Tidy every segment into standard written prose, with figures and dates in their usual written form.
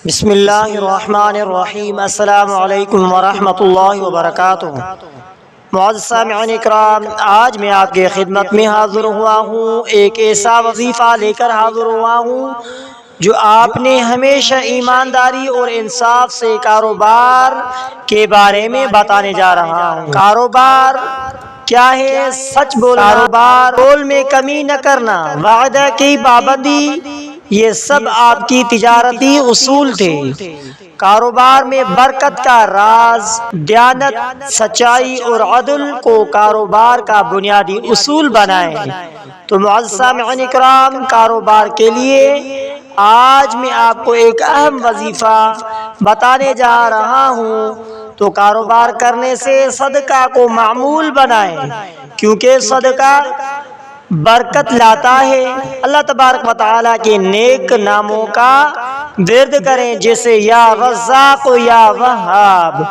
بسم اللہ الرحمن الرحیم۔ السلام علیکم ورحمۃ اللہ وبرکاتہ۔ معزز سامعین اکرام، آج میں آپ کے خدمت میں حاضر ہوا ہوں، ایک ایسا وظیفہ لے کر حاضر ہوا ہوں جو آپ نے ہمیشہ ایمانداری اور انصاف سے کاروبار کے بارے میں بتانے جا رہا ہوں۔ کاروبار کیا ہے؟ سچ بولنا، کاروبار قول میں کمی نہ کرنا، وعدہ کی پابندی، یہ سب آپ کی تجارتی اصول تھے۔ کاروبار میں برکت کا راز دیانت، سچائی اور عدل کو کاروبار کا بنیادی اصول بنائیں۔ تو معزز سامعین اکرام، کاروبار کے لیے آج میں آپ کو ایک اہم وظیفہ بتانے جا رہا ہوں۔ تو کاروبار کرنے سے صدقہ کو معمول بنائیں، کیونکہ صدقہ برکت لاتا ہے۔ اللہ تبارک و تعالیٰ کے نیک ناموں کا ورد کریں، جیسے یا رزاق یا وہاب۔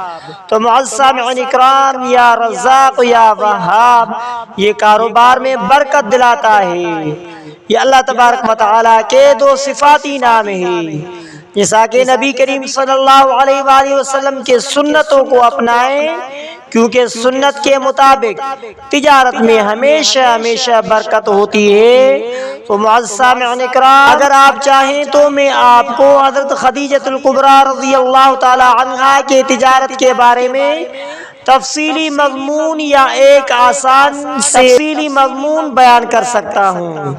تو معزز سامعین اکرام، یا رزاق یا وہاب یہ کاروبار میں برکت دلاتا ہے۔ یہ اللہ تبارک و تعالیٰ کے دو صفاتی نام ہیں۔ جیسا کہ نبی کریم صلی اللہ علیہ وآلہ وسلم کے سنتوں کو اپنائیں، کیونکہ سنت کے مطابق تجارت میں ہمیشہ برکت ہوتی ہے۔ تو معزز سامعین اکرام، اگر آپ چاہیں تو میں آپ کو حضرت خدیجہ الکبریٰ رضی اللہ تعالی عنہا کے تجارت کے بارے میں تفصیلی مضمون یا ایک آسان تفصیلی مضمون بیان کر سکتا ہوں۔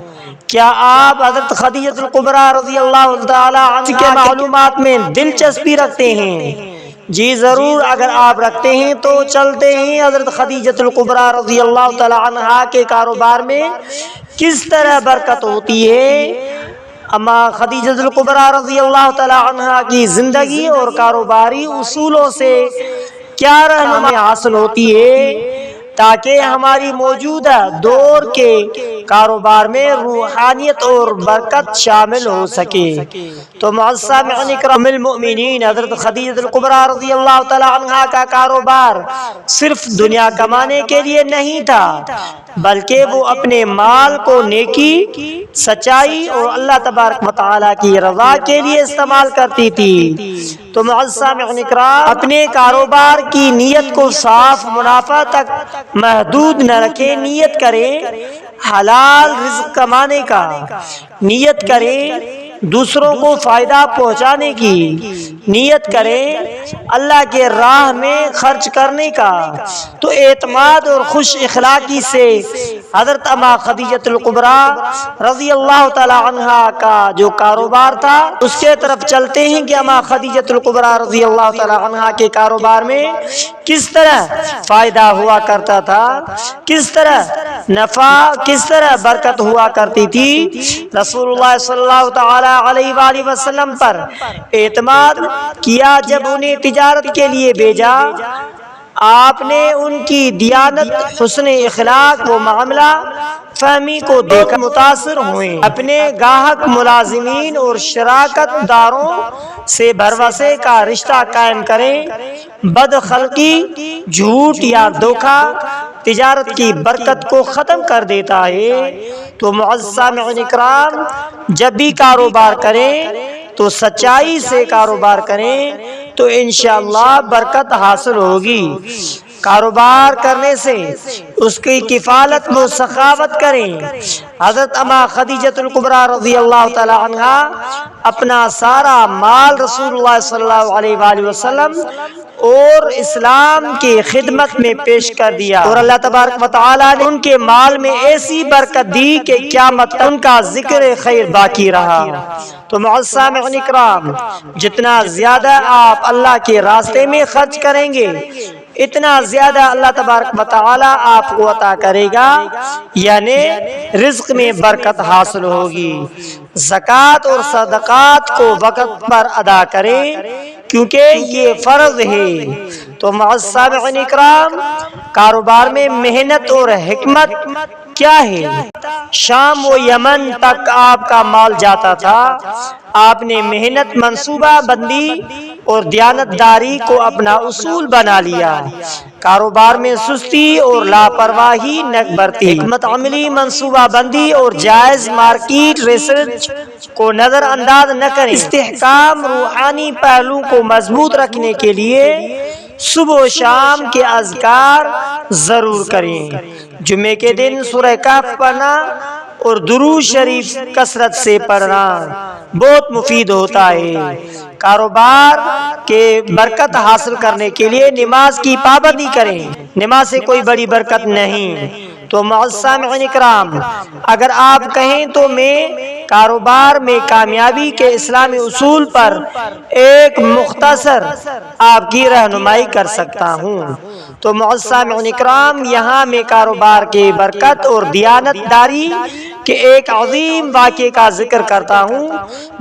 کیا آپ حضرت خدیجہ الکبریٰ رضی اللہ تعالی عنہا کے معلومات میں دلچسپی رکھتے ہیں؟ جی ضرور، اگر آپ رکھتے ہیں تو چلتے ہیں حضرت خدیجہ الکبریٰ رضی اللہ تعالی عنہا کے کاروبار میں کس طرح برکت ہوتی ہے۔ اما خدیجہ الکبریٰ رضی اللہ تعالی عنہا کی زندگی اور کاروباری اصولوں سے کیا رہنمائی حاصل ہوتی ہے، تاکہ ہماری موجودہ دور کے کاروبار میں روحانیت اور برکت شامل ہو سکے۔ تو معزز سامعین اکرام، ام المؤمنین حضرت خدیجہ الکبریٰ رضی اللہ تعالی عنہا کا کاروبار صرف دنیا کمانے کے لیے نہیں تھا، بلکہ وہ اپنے مال کو نیکی، سچائی اور اللہ تبارک و تعالیٰ کی رضا کے لیے استعمال کرتی تھی۔ تو معزز سامعین اکرام، اپنے کاروبار کی نیت کو صاف منافع تک محدود نہ رکھیں، نیت کریں حلال رزق کمانے کا، نیت کریں دوسروں کو فائدہ پہنچانے کی، نیت کریں اللہ کے راہ میں خرچ کرنے کا۔ تو اعتماد اور خوش اخلاقی سے حضرت اما خدیجہ الکبریٰ رضی اللہ تعالی عنہا کا جو کاروبار تھا، اس کے طرف چلتے ہیں کہ اما خدیجہ الکبریٰ رضی اللہ تعالی عنہا کے کاروبار میں کس طرح فائدہ ہوا کرتا تھا، کس طرح نفع، کس طرح برکت ہوا کرتی تھی۔ رسول اللہ صلی اللہ تعالی علیہ وآلہ وسلم پر اعتماد کیا جب انہیں تجارت کے لیے بھیجا، آپ نے ان کی دیانت، حسن اخلاق و معاملہ فہمی کو دیکھ کر متاثر ہوئے۔ اپنے گاہک، ملازمین اور شراکت داروں سے بھروسے کا رشتہ قائم کریں۔ بد خلقی، جھوٹ یا دھوکہ تجارت کی برکت کو ختم کر دیتا ہے۔ تو معزز سامعین اکرام، جب بھی کاروبار کریں تو سچائی سے کاروبار کریں، تو انشاءاللہ برکت حاصل ہوگی۔ کاروبار کرنے سے اس کی کفالت و سخاوت کریں۔ حضرت اما خدیجہ الکبریٰ رضی اللہ تعالی عنہا اپنا سارا مال رسول اللہ صلی اللہ علیہ وآلہ وسلم اور اسلام کی خدمت میں پیش کر دیا، اور اللہ تبارک و تعالیٰ نے ان کے مال میں ایسی برکت دی کہ قیامت تک ان کا ذکر خیر باقی رہا۔ تو معزز سامعین اکرام، جتنا زیادہ آپ اللہ کے راستے میں خرچ کریں گے، اتنا زیادہ اللہ تبارک و تعالیٰ آپ کو عطا کرے گا، یعنی رزق میں برکت حاصل ہوگی۔ زکوٰۃ اور صدقات کو وقت پر ادا کریں، کیونکہ یہ فرض ہے۔ تو معزز سامعین اکرام، کاروبار میں محنت اور حکمت کیا ہے؟ شام و یمن تک آپ کا مال جاتا تھا، آپ نے محنت، منصوبہ بندی اور دیانتداری کو اپنا اصول بنا لیا، کاروبار میں سستی اور لاپرواہی نہ برتی، حکمت عملی، منصوبہ بندی اور جائز مارکیٹ ریسرچ کو نظر انداز نہ کریں، استحکام روحانی پہلو کو مضبوط رکھنے کے لیے صبح و شام کے اذکار ضرور کریں، جمعے کے دن سورہ کہف پڑھنا اور درود شریف کثرت سے پڑھنا بہت مفید ہوتا ہے۔ کاروبار کے برکت حاصل کرنے کے لیے نماز کی پابندی کریں، نماز سے کوئی بڑی برکت نہیں۔ تو معزز سامعین اکرام، اگر آپ کہیں تو میں کاروبار میں کامیابی کے اسلامی اصول پر ایک مختصر آپ کی رہنمائی کر سکتا ہوں۔ تو معزز سامعین اکرام، یہاں میں کاروبار کے برکت اور دیانتداری کے ایک عظیم واقعے کا ذکر کرتا ہوں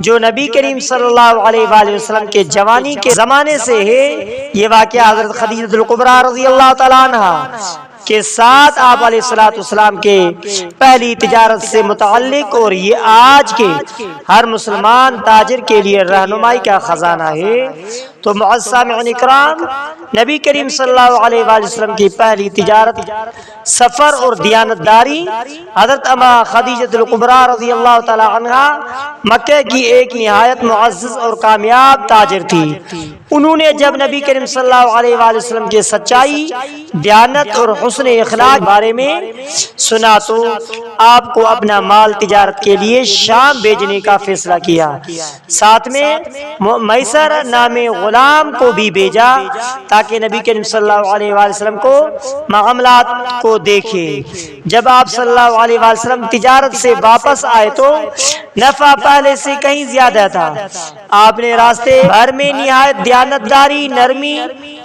جو نبی کریم صلی اللہ علیہ وآلہ وسلم کے جوانی کے زمانے سے ہے۔ یہ واقعہ حضرت خدیجہ الکبریٰ رضی اللہ تعالیٰ عنہا کے ساتھ آپ علیہ السلام کے پہلی تجارت سے متعلق، اور یہ آج کے ہر مسلمان تاجر کے لیے رہنمائی کا خزانہ ہے۔ تو معزز سامعین اکرام، نبی کریم صلی اللہ علیہ وآلہ وسلم کی پہلی تجارت، سفر اور دیانتداری، حضرت اما خدیجہ الکبریٰ رضی اللہ تعالی عنہا مکہ کی ایک نہایت معزز اور کامیاب تاجر تھی۔ انہوں نے جب نبی کریم صلی اللہ علیہ وآلہ وسلم کے سچائی، دیانت اور حسن اخلاق بارے میں سنا تو آپ کو اپنا مال تجارت کے لیے شام بھیجنے کا فیصلہ کیا، ساتھ میں میسر نامی غلام کو بھی بھیجا تاکہ نبی کریم صلی اللہ علیہ وآلہ وسلم کو معاملات کو دیکھے۔ جب آپ صلی اللہ علیہ وآلہ وسلم تجارت سے واپس آئے تو نفع پہلے سے کہیں زیادہ تھا۔ آپ نے راستے بھر میں نہایت دیانتداری، نرمی،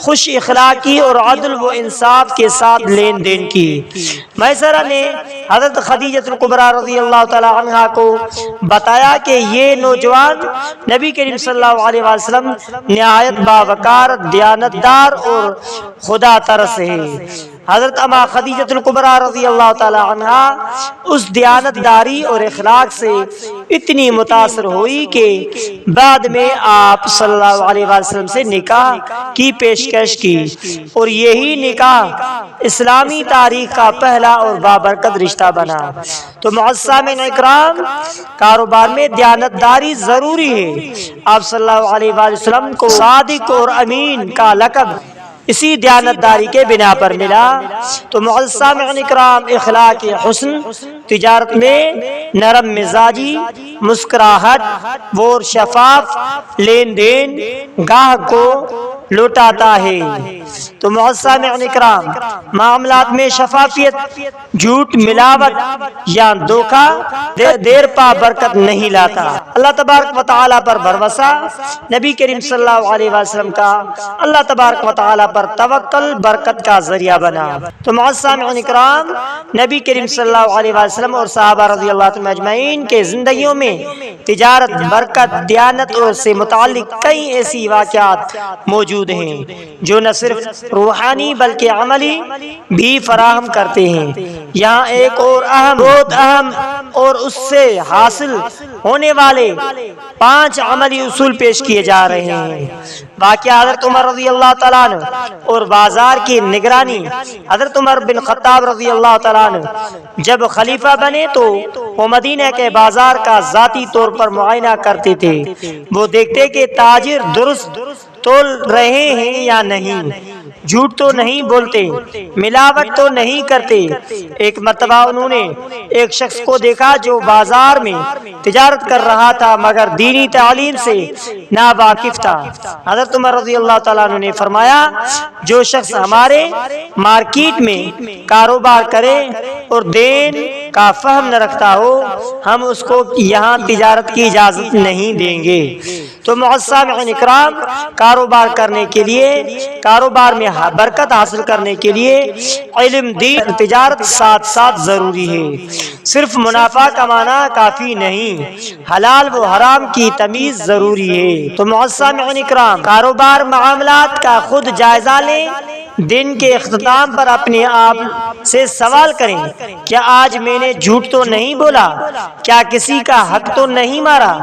خوش اخلاقی اور عدل و انصاف کے ساتھ لین دین کی۔ میسرہ نے حضرت خدیجہ الکبریٰ رضی اللہ تعالی عنہا کو بتایا کہ یہ نوجوان نبی کریم صلی اللہ علیہ وسلم نہایت باوقار، دیانتدار اور خدا ترس ہے۔ حضرت اما خدیجہ الکبریٰ رضی اللہ تعالی عنہا اس دیانتداری اور اخلاق سے اتنی متاثر ہوئی کہ بعد میں آپ صلی اللہ علیہ وسلم سے نکاح کی پیشکش کی، اور یہی نکاح اسلامی تاریخ کا پہلا اور بابرکت رشتہ بنا۔ تو معزز سامعین اکرام، کاروبار میں دیانتداری ضروری ہے۔ آپ صلی اللہ علیہ وآلہ وسلم کو صادق اور امین کا لقب اسی دیانتداری کے بنا پر ملا۔ تو معزز سامعین اکرام، اخلاق حسن تجارت میں نرم مزاجی، مسکراہٹ اور شفاف لین دین گاہک کو لوٹاتا ہے۔ تو معزز سامعین اکرام، معاملات میں شفافیت، جھوٹ، ملاوٹ یا دھوکہ دیر پا برکت نہیں لاتا۔ اللہ تبارک و تعالیٰ پر بھروسہ، نبی کریم صلی اللہ علیہ وسلم کا اللہ تبارک و تعالیٰ پر توکل برکت کا ذریعہ بنا۔ تو معزز سامعین اکرام، نبی کریم صلی اللہ علیہ وسلم اور صحابہ رضی اللہ عنہم اجمعین کے زندگیوں میں تجارت، برکت، دیانت اور سے متعلق کئی ایسی واقعات موجود ہیں جو نہ صرف روحانی بلکہ عملی بھی فراہم کرتے ہیں۔ یہاں ایک اور بہت اہم اور اس سے حاصل ہونے والے 5 عملی اصول پیش کیے جا رہے ہیں۔ واقعہ حضرت عمر رضی اللہ تعالیٰ عنہ اور بازار کی نگرانی۔ حضرت عمر بن خطاب رضی اللہ تعالیٰ عنہ جب خلیفہ بنے تو وہ مدینہ کے بازار کا ذاتی طور پر معائنہ کرتے تھے۔ وہ دیکھتے کہ تاجر درست تول رہے ہیں یا نہیں، جھوٹ تو نہیں بولتے، ملاوٹ تو نہیں کرتے۔ ایک مرتبہ انہوں نے ایک شخص کو دیکھا جو بازار میں تجارت کر رہا تھا مگر دینی تعلیم سے ناواقف تھا۔ حضرت عمر رضی اللہ تعالیٰ عنہ نے فرمایا، جو شخص ہمارے مارکیٹ میں کاروبار کرے اور دین کا فہم نہ رکھتا ہو، ہم اس کو یہاں تجارت کی اجازت نہیں دیں گے۔ تو معزز سامعین اکرام، کاروبار کرنے کے لیے، کاروبار میں برکت حاصل کرنے کے لیے علم، دین، تجارت ساتھ ساتھ ضروری ہے۔ صرف منافع کمانا کافی نہیں، حلال و حرام کی تمیز ضروری ہے۔ تو معزز سامعین اکرام، کاروبار معاملات کا خود جائزہ لیں دن کے اختتام پر اپنے آپ سے سوال کریں، کیا آج میں نے جھوٹ تو نہیں بولا؟ کیا کسی کا حق تو نہیں مارا؟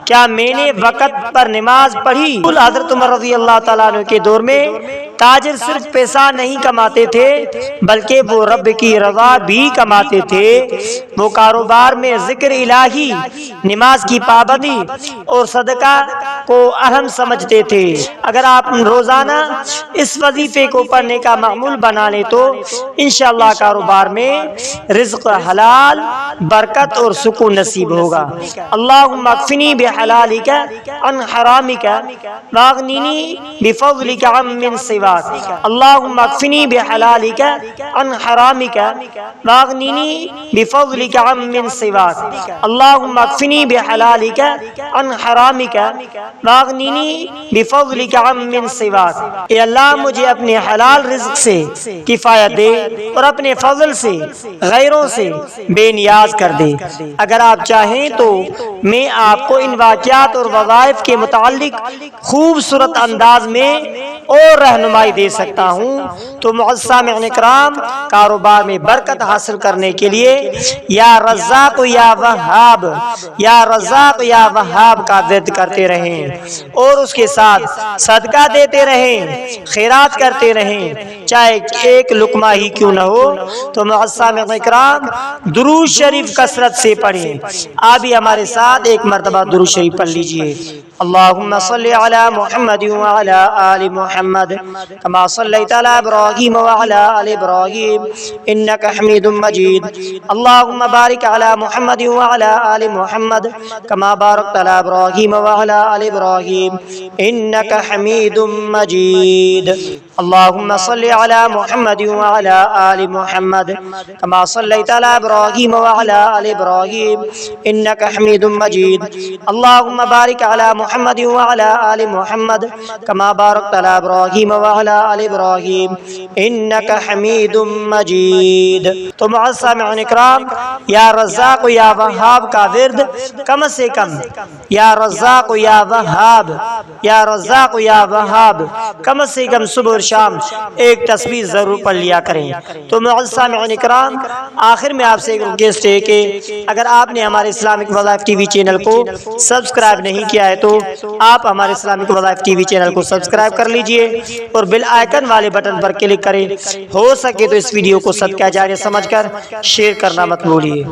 کیا میں نے وقت پر نماز پڑھی؟ حضرت عمر رضی اللہ تعالیٰ عنہ کے دور میں تاجر صرف پیسہ نہیں کماتے تھے بلکہ وہ رب کی رضا بھی کماتے تھے۔ وہ کاروبار میں ذکر الہی، نماز کی پابندی اور صدقہ کو اہم سمجھتے تھے۔ اگر آپ روزانہ اس وظیفے کو پڑھنے کا معمول بنا لیں تو انشاءاللہ کاروبار میں رزق حلال، برکت اور سکون نصیب ہوگا۔ اللہم اکفنی بحلالک عن حرامک واغننی بفضلک عمن سواک۔ اللہم اکفنی بحلالک عن حرامک واغننی بفضلک عمن سواک۔ اللہم اکفنی بحلالک عن حرامک واغننی بفضلک عمن سواک۔ اے اللہ مجھے اپنے حلال رزق سے کفایت دے اور اپنے فضل سے غیروں سے بے نیاز کر دے۔ اگر آپ چاہیں تو میں آپ کو ان واقعات اور وظائف کے متعلق خوبصورت انداز میں اور رہنمائی دے سکتا ہوں۔ تو معزز سامعین اکرام، کاروبار میں برکت حاصل کرنے کے لیے یا رزاق یا وہاب، یا رزاق یا وہاب کا ورد کرتے رہیں اور اس کے ساتھ صدقہ دیتے رہیں، خیرات کرتے رہیں، چاہے ایک لقمہ ہی کیوں نہ ہو۔ تو معزز سامعین اکرام، درود شریف کثرت سے پڑھیں۔ آپ بھی ہمارے ساتھ ایک مرتبہ درود شریف پڑھ لیجئے۔ اللہم صلی علی محمد وعلی آل محمد کما صلیت علی ابراہیم وعلی آل ابراہیم انک حمید مجید۔ اللہم بارک علی محمد وعلی آل محمد کما بارکت علی ابراہیم وعلی آل ابراہیم انک حمید مجید۔ اللہم صلی علی محمد وعلی آل محمد کما صلیت علی ابراہیم وعلی آل ابراہیم انک حمید مجید۔ اللہم بارک علی محمد وعلی آل محمد کما بارکت علی ابراہیم وعلی آل ابراہیم انک حمید مجید۔ تو معزز سامعین اکرام، یا رزاق یا وہاب کا ورد کم سے کم یا رزاق یا وہاب، یا رزاق یا وہاب کم سے کم صبح اور شام ایک تسبیح ضرور پڑھ لیا کریں۔ تو معزز سامعین اکرام، آخر میں آپ سے ایک ریکویسٹ ہے کہ اگر آپ نے ہمارے اسلامک وظائف ٹی وی چینل کو سبسکرائب نہیں کیا ہے تو آپ ہمارے اسلامک وظائف ٹی وی چینل کو سبسکرائب کر لیجئے اور بیل آئیکن والے بٹن پر کلک کریں۔ ہو سکے تو اس ویڈیو کو صدقہ جاریہ سمجھ کر شیئر کرنا مت بھولیے۔